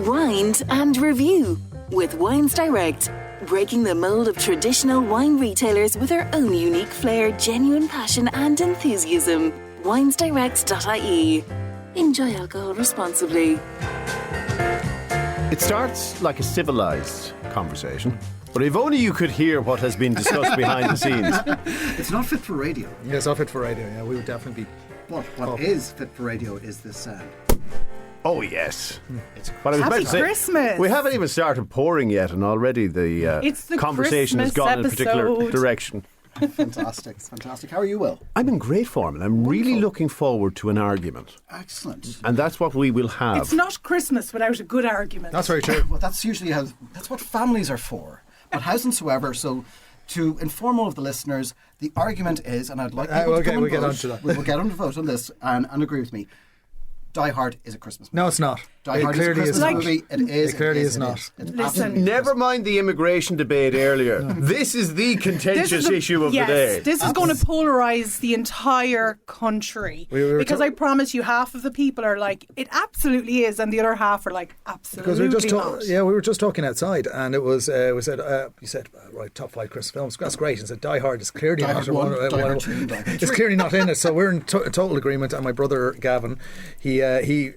Wind and Review with Wines Direct, breaking the mould of traditional wine retailers with our own unique flair, genuine passion and enthusiasm. winesdirect.ie. Enjoy alcohol responsibly. It starts like a civilised conversation, but if only you could hear what has been discussed behind the scenes. It's not fit for radio. Yeah, it's not fit for radio. Yeah, we would definitely be. But what is fit for radio is this sound. Oh yes, It's what I was about Happy to say, Christmas. we haven't even started pouring yet, and already It's the conversation has Christmas gone in a particular episode. direction. fantastic. Fantastic. How are you, Will? I'm in great form, and I'm really looking forward to an argument, Excellent. and that's what we will have. It's not Christmas without a good argument. That's very true. Well, that's usually that's what families are for. But howsoever, so to inform all of the listeners, the argument is, and I'd like people to come we'll and get vote. onto that. We'll get on to vote on this and agree with me. Die Hard is a Christmas movie. No, it's not. Die It Hard is a clearly Christmas is not. movie. It is. It clearly it is not. It's Listen. absolutely Never mind the immigration debate earlier. This is the contentious issue of the day. This is going to polarise the entire country. were Because I promise you, half of the people are like, it absolutely is, and the other half are like, absolutely Because we were just not. we were just talking outside, and it was we said you said right, top 5 Christmas films. That's great. And said Die Hard is clearly Die not Hard 1, Die Hard 2, and Die Hard 3. It's clearly not in it. So we're in total agreement. And my brother Gavin, he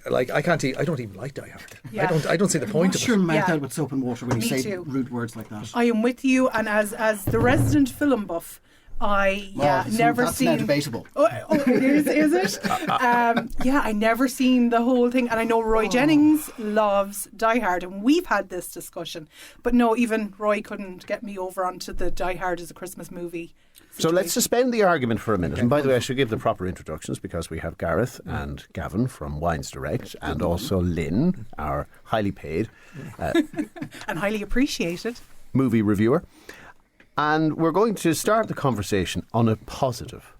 like I don't even like Die Hard. Yeah. I don't see the point Wash of your it. mouth Yeah. out with soap and water when you Me say too. rude words like that. I am with you, and as the resident film buff, I So never that's seen. now debatable. Oh, it is it? I never seen the whole thing, and I know Roy Jennings loves Die Hard, and we've had this discussion. But no, even Roy couldn't get me over onto the Die Hard as a Christmas movie. So let's suspend the argument for a minute. And by the way, I should give the proper introductions because we have Gareth and Gavin from Wines Direct and also Lynne, our highly paid And highly appreciated. movie reviewer. And we're going to start the conversation on a positive,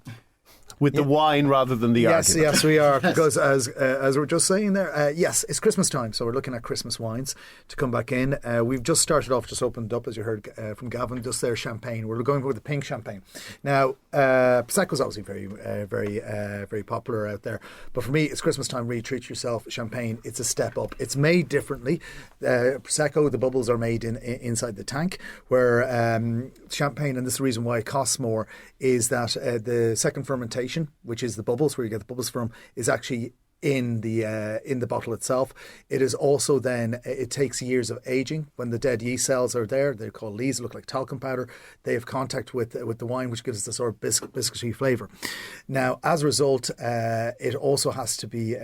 with the wine rather than the argument. Yes, we are. Because as we're just saying there, yes, it's Christmas time, so we're looking at Christmas wines to come back in. We've just started off, just opened up, as you heard from Gavin, just their champagne. We're going with the pink champagne. Now, Prosecco's obviously very popular out there, but for me, it's Christmas time. Really treat yourself. Champagne, it's a step up. It's made differently. Prosecco, the bubbles are made inside the tank, where champagne, and this is the reason why it costs more, is that the second fermentation, which is the bubbles, where you get the bubbles from, is actually in the bottle itself. It is also then, it takes years of aging. When the dead yeast cells are there, they're called lees, look like talcum powder. They have contact with the wine, which gives us the sort of biscuity flavour. Now, as a result, it also has to be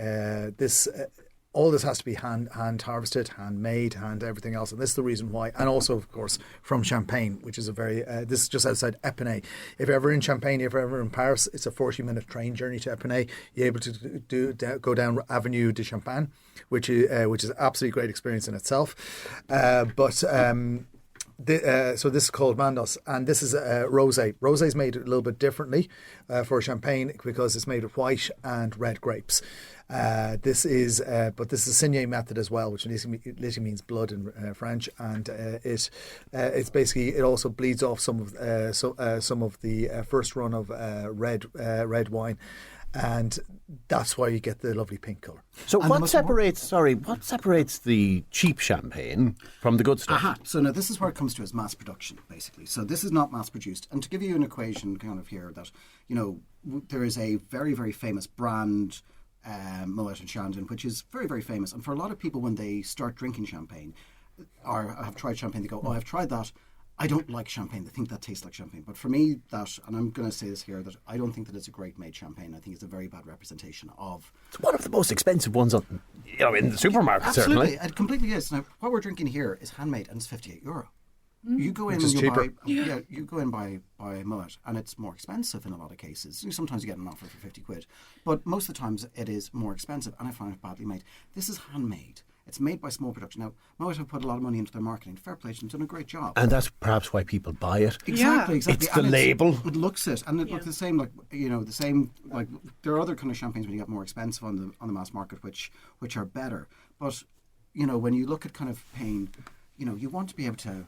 all this has to be hand harvested, handmade, hand everything else, and this is the reason why. And also, of course, from Champagne, which is a very this is just outside Epinay. If you're ever in Champagne, if you're ever in Paris, it's a 40-minute train journey to Epinay. You're able to go down Avenue de Champagne, which is an absolutely great experience in itself. So this is called Mandois, and this is rosé. Rosé is made a little bit differently for champagne because it's made with white and red grapes. This is a Signé method as well, which literally means blood in French, and it's basically, it also bleeds off some of the first run of red wine. And that's why you get the lovely pink colour. So what separates the cheap champagne from the good stuff? Aha. So now this is where it comes to as mass production, basically. So this is not mass produced. And to give you an equation kind of here, that, there is a very, very famous brand, Moet and Chandon, which is very, very famous. And for a lot of people, when they start drinking champagne or have tried champagne, they go, oh, I've tried that. I don't like champagne. They think that tastes like champagne. But for me, and I'm going to say this here, that I don't think that it's a great made champagne. I think it's a very bad representation of... It's one of the most expensive ones in the supermarket, Absolutely. certainly. It completely is. Now, what we're drinking here is handmade, and it's €58. You go in Which and is you cheaper. you go in buy Moet, and it's more expensive in a lot of cases. Sometimes you get an offer for £50, but most of the times it is more expensive, and I find it badly made. This is handmade. It's made by small production. Now, Moet have put a lot of money into their marketing. Fair play to them, done a great job. And that's perhaps why people buy it. Exactly. It's the And label. It looks it, and it looks the same. Like there are other kind of champagnes when you get more expensive on the mass market, which are better. But when you look at kind of pain, you want to be able to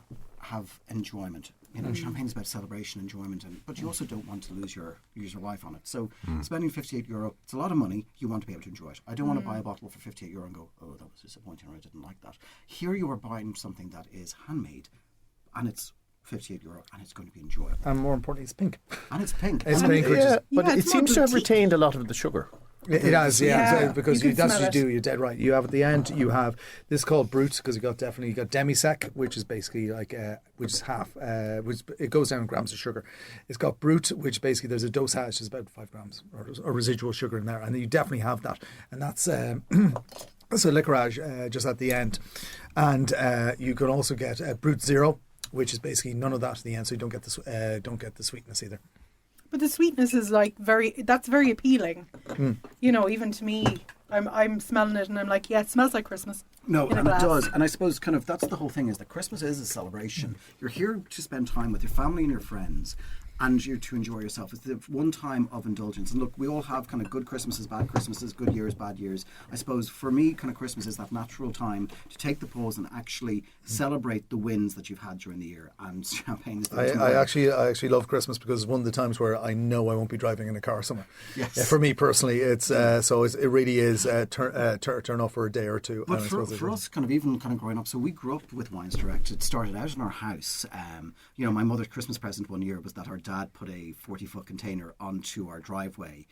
have enjoyment. You know, champagne is about celebration, enjoyment, but you also don't want to lose your wife on it. So spending €58, it's a lot of money. You want to be able to enjoy it. I don't want to buy a bottle for €58 and go, oh, that was disappointing, or I didn't like that. Here you are buying something that is handmade, and it's €58, and it's going to be enjoyable. And more importantly, it's pink. And it's pink. It's And pink, which is... But it it's more seems to have boutique. retained a lot of the sugar. It has, Yeah. because You can that's smell what you it. do. You're dead right. You have at the end. You have this called Brut because you got demi-sec, which is basically like which is half, which it goes down in grams of sugar. It's got Brut, which basically there's a dosage, is about 5 grams or residual sugar in there, and you definitely have that, and that's that's a liquorage just at the end, and you can also get Brut Zero, which is basically none of that at the end, so you don't get the sweetness either. But the sweetness is like that's very appealing. You know, even to me, I'm smelling it and I'm like, yeah, it smells like Christmas. No, in a and it glass. does. And I suppose kind of that's the whole thing, is that Christmas is a celebration. You're here to spend time with your family and your friends, and you're to enjoy yourself. It's the one time of indulgence. And look, we all have kind of good Christmases, bad Christmases, good years, bad years. I suppose for me, kind of Christmas is that natural time to take the pause and actually celebrate the wins that you've had during the year. And champagne is the I actually love Christmas because it's one of the times where I know I won't be driving in a car somewhere. Yes. Yeah, for me personally, it's it really is turn off for a day or two. But and I for suppose us, kind of even kind of growing up, so we grew up with Wines Direct. It started out in our house. You know, my mother's Christmas present one year was that her dad put a 40-foot container onto our driveway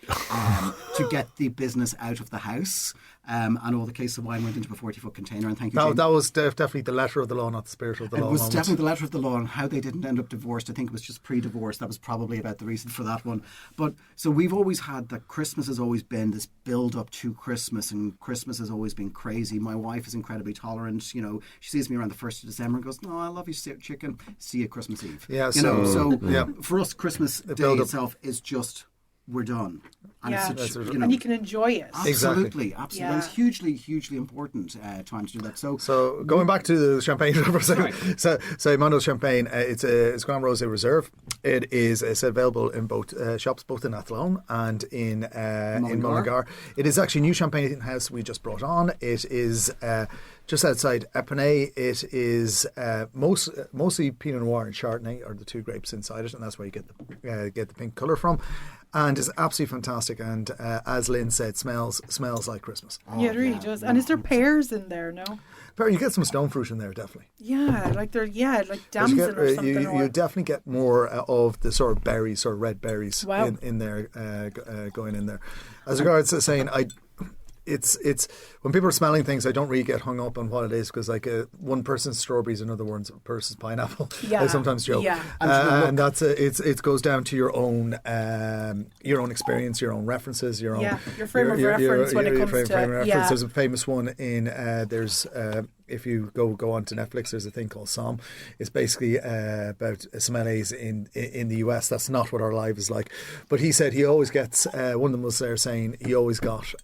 to get the business out of the house. And all the cases of wine went into a 40-foot container. And thank you, Jane. that was definitely the letter of the law, not the spirit of the law. It was moment. definitely the letter of the law, and how they didn't end up divorced. I think it was just pre-divorce. That was probably about the reason for that one. But so we've always had that Christmas has always been this build up to Christmas, and Christmas has always been crazy. My wife is incredibly tolerant. You know, she sees me around the 1st of December and goes, "No, I love you, chicken. See you Christmas Eve." Yeah, you know. So yeah. for us, Christmas Day build up. itself is just we're done. And Yeah. it's such, And you can enjoy it. Absolutely. And it's Yeah. hugely important time to do that. So going back to the champagne for a second, so Mandois champagne, it's Grand Rosé Reserve. It is available in both shops, both in Athlone and in Mullingar. It is actually new champagne house we just brought on. It is just outside Epinay. It is mostly Pinot Noir and Chardonnay are the two grapes inside it, and that's where you get the pink colour from. And it's absolutely fantastic, and as Lynne said, smells like Christmas. Yeah, it really does. And is there pears in there? No. But you get some stone fruit in there, definitely. Yeah, like like But you damson or something. you definitely get more of the sort of berries, sort of red berries Wow. in there, going in there. As regards to saying, it's when people are smelling things, I don't really get hung up on what it is, because like one person's strawberries, another person's pineapple. Yeah. I sometimes joke, Yeah. and that's it goes down to your own experience, your own references, your own your frame of reference when it comes frame to of reference. yeah. There's a famous one in if you go onto Netflix, there's a thing called Somm. It's basically about sommeliers in the US. That's not what our life is like. But he said he always gets, one of them was there saying he always got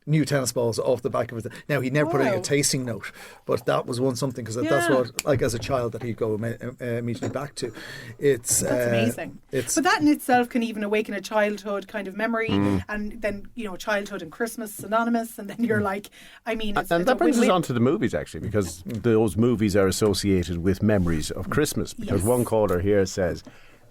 new tennis balls off the back of it. Now, he never put in a tasting note, but that was something, because that's what, like as a child, that he'd go immediately back to. That's amazing. But that in itself can even awaken a childhood kind of memory, and then, you know, childhood and Christmas synonymous, and then you're like, I mean, it's that brings us on to the movies, actually, because those movies are associated with memories of Christmas. Because one caller here says,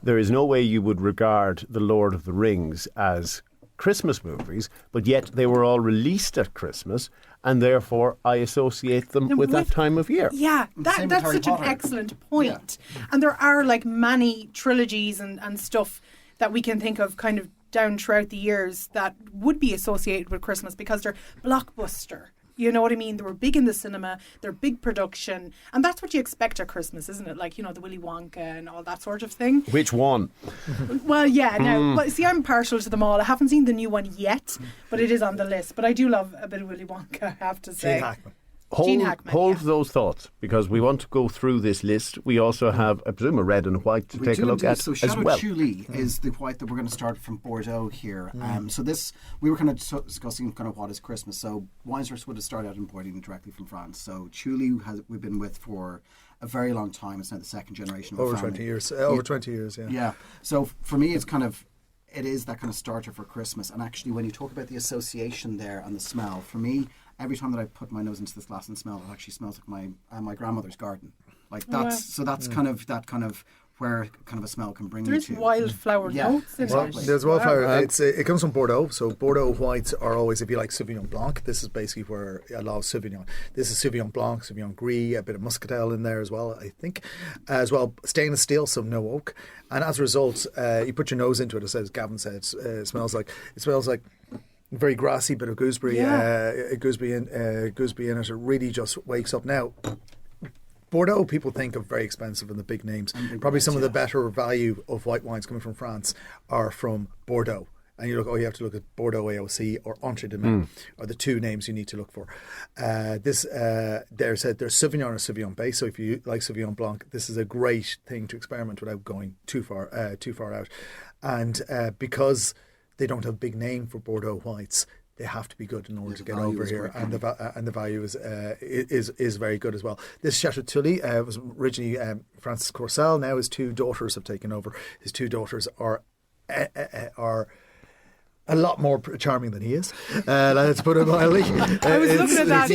there is no way you would regard The Lord of the Rings as Christmas movies, but yet they were all released at Christmas, and therefore I associate them with that time of year. Yeah, Same with that's Harry such Potter. an excellent point. Yeah. And there are like many trilogies and stuff that we can think of kind of down throughout the years that would be associated with Christmas because they're blockbuster. You know what I mean? They were big in the cinema, they're big production, and that's what you expect at Christmas, isn't it? Like, you know, the Willy Wonka and all that sort of thing. Which one? Well, yeah, now, but see, I'm partial to them all. I haven't seen the new one yet, but it is on the list. But I do love a bit of Willy Wonka, I have to say. Gene Hackman. Hold those thoughts, because we want to go through this list. We also have, I presume, a red and white to take a look at so as Chateau well. Chuli is the white that we're going to start from Bordeaux here. So this, we were kind of discussing kind of what is Christmas. So Weinsters would have started out importing directly from France. So Chuli we've been with for a very long time. It's now the second generation of Over the family. 20 years. Over 20 years, yeah. Yeah. So for me, it is that kind of starter for Christmas. And actually, when you talk about the association there and the smell, for me, every time that I put my nose into this glass and smell, it actually smells like my grandmother's garden. Like that's kind of where kind of a smell can bring There's you to. wildflower notes in Well, it. there's wildflower. It comes from Bordeaux. So Bordeaux whites are always, if you like Sauvignon Blanc, this is basically where a lot of Sauvignon. This is Sauvignon Blanc, Sauvignon Gris, a bit of Muscatel in there as well, I think. As well, stainless steel, so no oak. And as a result, you put your nose into it, as Gavin said, it smells like very grassy, bit of gooseberry, gooseberry in it. It really just wakes up. Now, Bordeaux, people think of very expensive and the big names. Probably some of the better value of white wines coming from France are from Bordeaux. And you have to look at Bordeaux AOC or Entre de Mai are the two names you need to look for. There's Sauvignon or Sauvignon base. So if you like Sauvignon Blanc, this is a great thing to experiment without going too far out. And because they don't have a big name for Bordeaux whites, they have to be good in order to get over here, and the value is very good as well. This Chateau Tully was originally Francis Courcelle. Now his two daughters have taken over. His two daughters are a lot more charming than he is. Let's put it mildly. I was looking at that.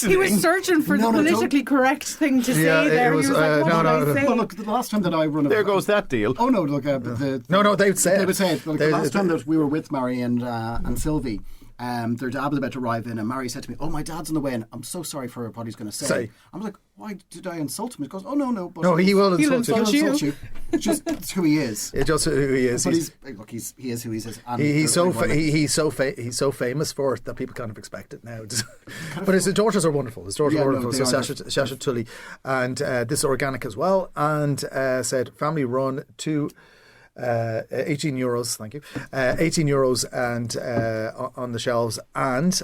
He was searching for the politically correct thing to say there. Was, he was like, what should I say? Well, look, the last time that I run There goes that deal. Oh no, look, no, they would say it. They would say it. Look, the last time that we were with Mary and Sylvie, their dad was about to arrive in, and Mary said to me, "Oh, my dad's on the way, and I'm so sorry for what he's going to say." I was like, "Why did I insult him?" He goes, "Oh no, but no, he will insult you. He'll insult you. It's who he is. It's just who he is. But he is who he is. And he's so famous for it that people kind of expect it now. But his daughters are wonderful. His daughters are wonderful. So Chateau Tully, and this is organic as well, and said family run to. €18, thank you. €18 and on the shelves, and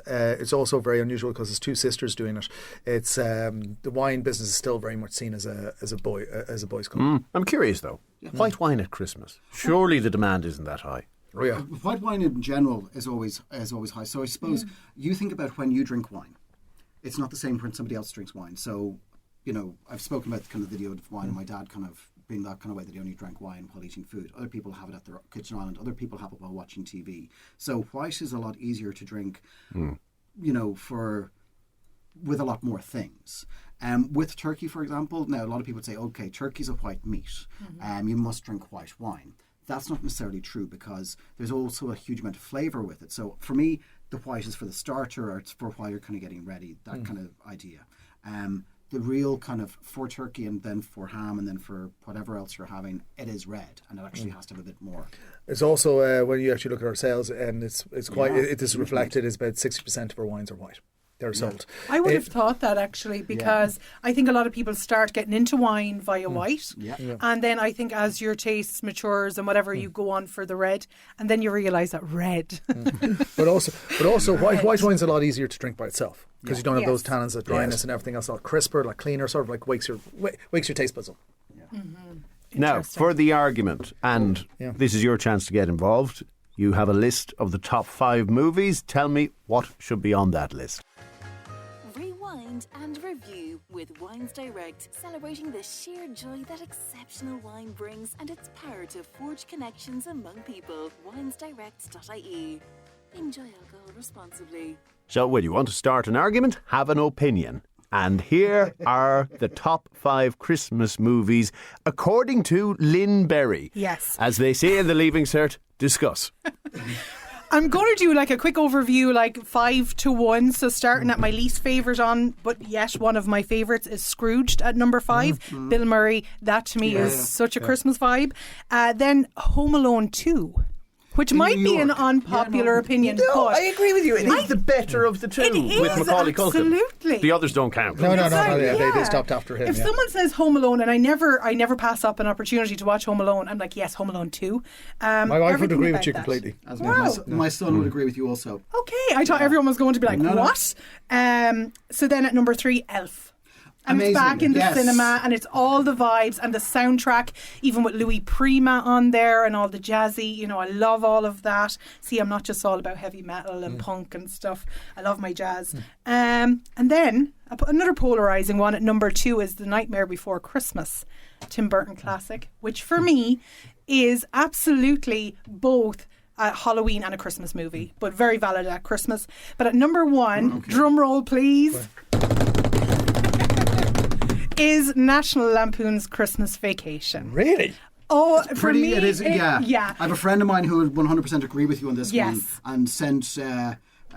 it's also very unusual because there's two sisters doing it. It's the wine business is still very much seen as a boys' club. I'm curious though, white wine at Christmas. Surely the demand isn't that high. Oh yeah, white wine in general is always high. So I suppose you think about when you drink wine, it's not the same when somebody else drinks wine. So I've spoken about kind of the video of wine, and my dad kind of being that kind of way that he only drank wine while eating food. Other people have it at their kitchen island. Other people have it while watching TV. So white is a lot easier to drink, with a lot more things. With turkey, for example, now a lot of people would say, okay, turkey's a white meat. You must drink white wine. That's not necessarily true because there's also a huge amount of flavour with it. So for me, the white is for the starter, or it's for while you're kind of getting ready, that kind of idea. The real kind of for turkey and then for ham and then for whatever else you're having, it is red, and it actually has to have a bit more. It's also when you actually look at our sales, and it's quite it is reflected is about 60% of our wines are white. They're sold. I would have thought that actually, because I think a lot of people start getting into wine via white, and then I think as your taste matures and whatever, you go on for the red, and then you realise that red. But also white wine's a lot easier to drink by itself because you don't have those tannins, that dryness, and everything else. A lot crisper, like cleaner, sort of like wakes your taste buds up. Now, for the argument, and this is your chance to get involved. You have a list of the top 5 movies. Tell me what should be on that list. Rewind and review with Wines Direct, celebrating the sheer joy that exceptional wine brings and its power to forge connections among people. winesdirect.ie. Enjoy alcohol responsibly. So when you want to start an argument, have an opinion. And here are the top 5 Christmas movies according to Lynne Berry. Yes. As they say in the Leaving Cert, discuss. I'm going to do like a quick overview, like 5 to 1. So starting at my least favourite on, but yet one of my favourites is Scrooged at number 5. Bill Murray. That to me is such a Christmas vibe. Then Home Alone 2. Which might be an unpopular opinion. No, but I agree with you. It's the better of the two with Macaulay Culkin. Absolutely. The others don't count. No, they stopped after him. If someone says Home Alone, and I never pass up an opportunity to watch Home Alone, I'm like, yes, Home Alone 2. My wife would agree with you completely. As my son would agree with you also. Okay, I thought everyone was going to be like, what? So then at number 3, Elf. And Amazing. It's back in the cinema, and it's all the vibes and the soundtrack, even with Louis Prima on there and all the jazzy. I love all of that. See, I'm not just all about heavy metal and punk and stuff. I love my jazz. And then another polarising one at number 2 is The Nightmare Before Christmas, Tim Burton classic, which for me is absolutely both a Halloween and a Christmas movie, but very valid at Christmas. But at number 1, drum roll please. is National Lampoon's Christmas Vacation. Really? Oh, for Pretty, me, it is. Yeah. yeah. I have a friend of mine who would 100% agree with you on this Yes. one, and sent.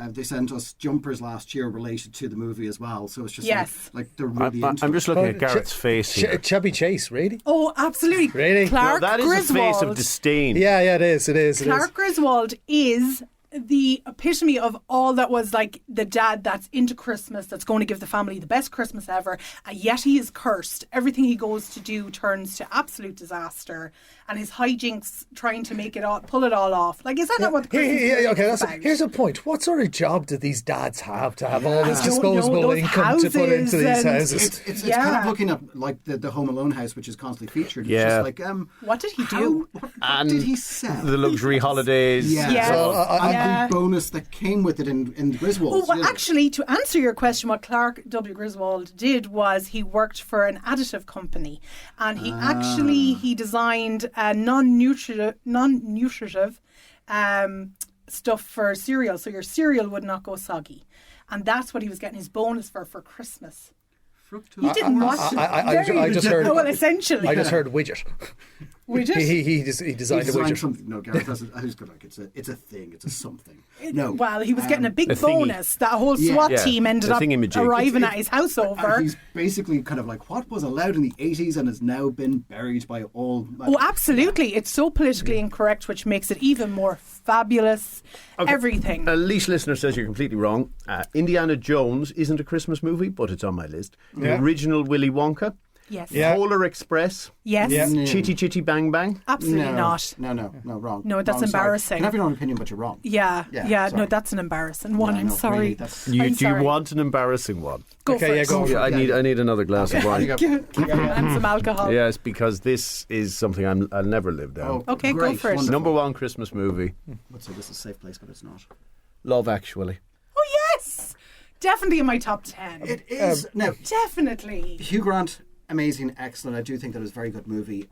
They sent us jumpers last year related to the movie as well. So it's just Yes. like they're really into I'm it. just looking at Garrett's face here. Chubby Chase, really? Oh, absolutely. Really? Clark That is Griswold. a face of disdain. Yeah, it is. Clark Griswold is the epitome of all that was like the dad that's into Christmas, that's going to give the family the best Christmas ever, and yet he is cursed. Everything he goes to do turns to absolute disaster, and his hijinks trying to make it all, pull it all off. Like, is that not what the Christmas Okay, is about? here's a point. What sort of job do these dads have to have all this I don't know, disposable those income to put into houses these and- houses? It's Yeah. kind of looking at like the Home Alone house, which is constantly featured. It's Yeah. just like, What did he do? what And did he sell? The luxury holidays. Yeah. Yeah. So, and Yeah. the bonus that came with it in Griswold. Oh, well, actually, to answer your question, what Clark W. Griswold did was he worked for an additive company, and he designed a non-nutritive stuff for cereal, so your cereal would not go soggy, and that's what he was getting his bonus for Christmas. He didn't want to. I just heard. Oh, well, essentially, I just heard widget. Widget? He He designed a designed widget. something. No, Gareth doesn't. Who's good? Like it's a thing. It's a something. No. Well, he was getting a big A thingy. bonus. That whole Yeah. SWAT Yeah, team ended a up thingamajig. arriving It's- at his house over. And he's basically kind of like what was allowed in the 80s and has now been buried by all. Oh, absolutely. It's so politically incorrect, which makes it even more fabulous. Everything. A leash listener says you're completely wrong. Indiana Jones isn't a Christmas movie, but it's on my list. Yeah. The original Willy Wonka. Yes. Yeah. Polar Express. Yes. Yeah. Chitty Chitty Bang Bang. Absolutely not. No, wrong. No, that's Wrong, sorry. embarrassing. You can have your own opinion, but you're wrong. Yeah. Yeah, No, sorry. that's an embarrassing one. Yeah, I'm no, sorry. really, that's- Do you sorry. want an embarrassing one? Go Okay, for yeah, it. go for it. I need another glass of wine. And some alcohol. Yes, because this is something I'll never live down. Oh, Okay, go great, for it. wonderful. Number one Christmas movie, Would say this is a safe place, but it's not. Love Actually. Oh, yes. Definitely in my top 10. It is now. Definitely. Hugh Grant, amazing, excellent. I do think that it's a very good movie.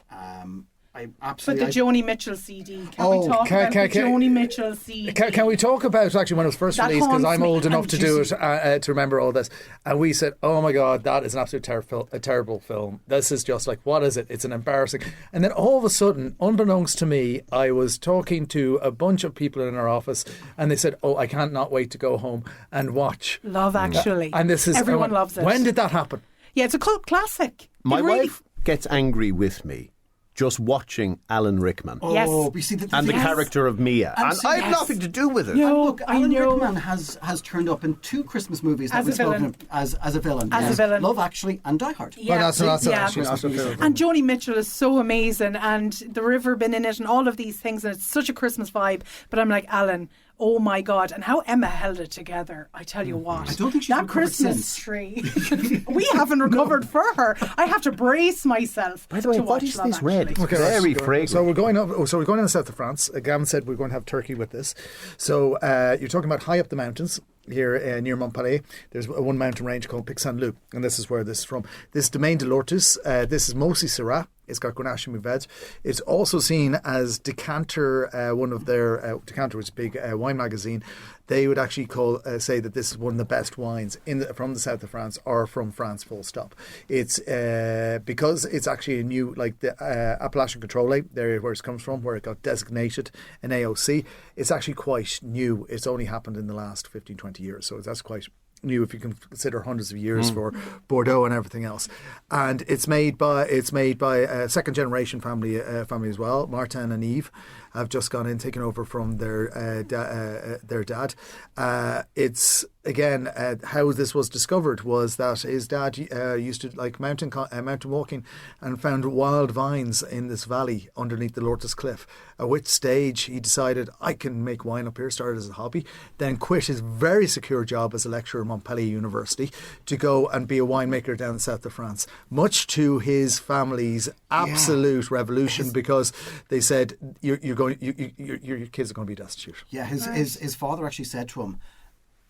I But absolutely. the Joni Mitchell CD. Can Oh, we talk can- about can- the Joni Mitchell CD? Can we talk about actually when it was first That released? Because haunts I'm me. old enough And to do it to remember all this. And we said, "Oh my God, that is an absolute terrible film. This is just like, what is it? It's an embarrassing." And then all of a sudden, unbeknownst to me, I was talking to a bunch of people in our office, and they said, "Oh, I can't not wait to go home and watch." Love Actually. And this is Everyone loves it. When did that happen? Yeah, it's a cult classic. My It really- wife gets angry with me just watching Alan Rickman Yes. Oh, but you see, the and the Yes. character of Mia. And see- I have yes. nothing to do with it. No. And look, I Alan know. Rickman has turned up in 2 Christmas movies that As a we've spoken villain. of as a villain. As a Yes. villain. Love Actually and Die Hard. Yeah. That's Yeah. actually not a film. And Joni Mitchell is so amazing, and the River Been in it, and all of these things, and it's such a Christmas vibe. But I'm like, Alan, oh my God, and how Emma held it together. I tell you what, I don't think she's that recovered Christmas since. tree. We haven't recovered for her. I have to brace myself. By the way, to what watch is Love this red? Actually. Okay, Very right, fragrant. So we're going up. So we're going in the south of France. Gavin said we're going to have turkey with this. So you're talking about high up the mountains here near Montpellier. There's one mountain range called Pic Saint Loup, and this is where this is from. This is Domaine de Lourdes. This is mostly Syrah. It's got Grenache and Mourvedre. It's also seen as Decanter, one of their Decanter was a big wine magazine. They would actually say that this is one of the best wines from the south of France or from France. Full stop. It's because it's actually a new, like the Appalachian Control, the area where it comes from, where it got designated an AOC. It's actually quite new. It's only happened in the last 15, 20 years, so that's quite new if you can consider hundreds of years for Bordeaux and everything else. And it's made by a second generation family as well. Martin and Eve have just gone in, taken over from their dad. It's again how this was discovered was that his dad used to like mountain walking and found wild vines in this valley underneath the Lourdes Cliff. At which stage he decided, I can make wine up here, started as a hobby, then quit his very secure job as a lecturer at Montpellier University to go and be a winemaker down the south of France, much to his family's absolute revolution, because they said your kids are going to be destitute. Yeah, his father actually said to him,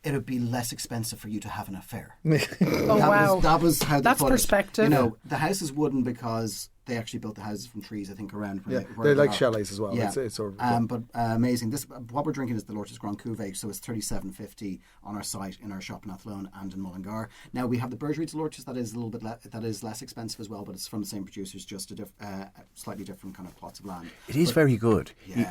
it would be less expensive for you to have an affair. Oh, wow. That was how they That's put perspective. it. You know, the house is wooden because they actually built the houses from trees, I think, around Yeah, where they're they like are. chalets as well. Yeah. It's sort of, But amazing. This what we're drinking is the Lorch's Grand Cuvée, so it's $37.50 on our site, in our shop in Athlone and in Mullingar. Now we have the Bergeries Lorch's that is a little bit that is less expensive as well, but it's from the same producers, just a slightly different kind of plots of land. It is very good. Yeah.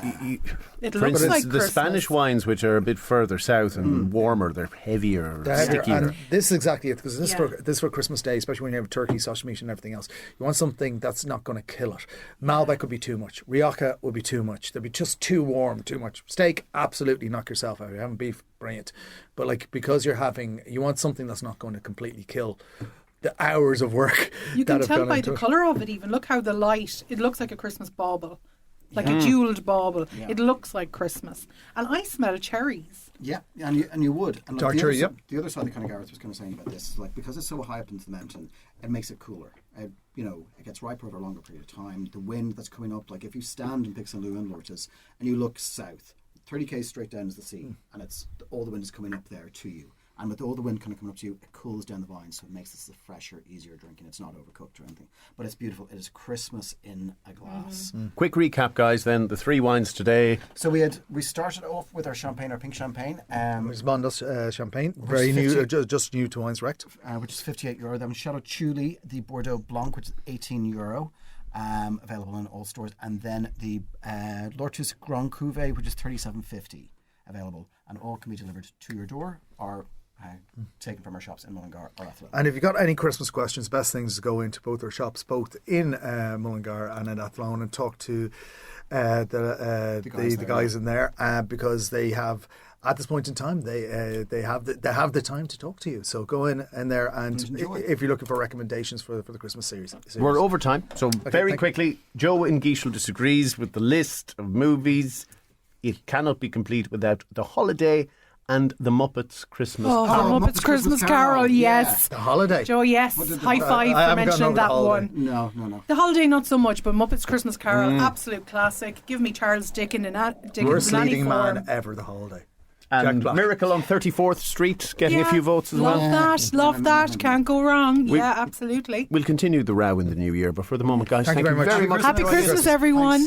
It For looks instance, like the Christmas. Spanish wines, which are a bit further south and warmer, they're heavier, stickier. and this is exactly it, because Yeah. this is for Christmas Day, especially when you have turkey, sausage meat, and everything else. You want something that's not going to kill it. Malbec would be too much. Rioja would be too much. They'd be just too warm, too much. Steak, absolutely knock yourself out. You're having beef, brilliant. But like, because you want something that's not going to completely kill the hours of work. You that can have tell gone by into the it. colour of it even. Look how the light, it looks like a Christmas bauble. Like a jewelled bauble. Yeah. It looks like Christmas. And I smell cherries. Yeah, and you would. And Dark the, cherry, other, yep. the other side that kind of Gareth was kind of saying about this, like, because it's so high up into the mountain, it makes it cooler. It gets riper over a longer period of time. The wind that's coming up, like if you stand in Pixelou and Lorches and you look south, 30 k's straight down is the sea, and it's all the wind is coming up there to you. And with all the wind kind of coming up to you, it cools down the vines, so it makes this a fresher, easier drinking. It's not overcooked or anything, but it's beautiful. It is Christmas in a glass. Quick recap, guys, then. The 3 wines today. So we started off with our champagne, our pink champagne. There's Mandois champagne, very new, 50 just new to Wines Direct. Which is €58. Then Chateau Chuli, the Bordeaux Blanc, which is €18, available in all stores. And then the Lorch's Grand Cuvée, which is $37.50, available, and all can be delivered to your door or taken from our shops in Mullingar or Athlone. And if you've got any Christmas questions, best thing is to go into both our shops, both in Mullingar and in Athlone, and talk to the guys in there, because they have, at this point in time, they have the time to talk to you. So go in there, and enjoy. if you're looking for recommendations for the Christmas series. We're over time, so very thank quickly, Joe in Geishel disagrees with the list of movies. It cannot be complete without The Holiday and The Muppets Christmas Oh, Carol. the Muppets Christmas Carol, yes. The Holiday. Joe, yes. High five I for haven't gone mentioning over that The Holiday. one. No. The Holiday, not so much, but Muppets Christmas Carol, absolute classic. Give me Charles Dickens in Worst any leading form. man ever, The Holiday. And Jack Black. Miracle on 34th Street, getting a few votes as well. Love that. Can't go wrong. Yeah, absolutely. We'll continue the row in the new year, but for the moment, guys, Thank thank you very much. very much. Happy Christmas, everyone.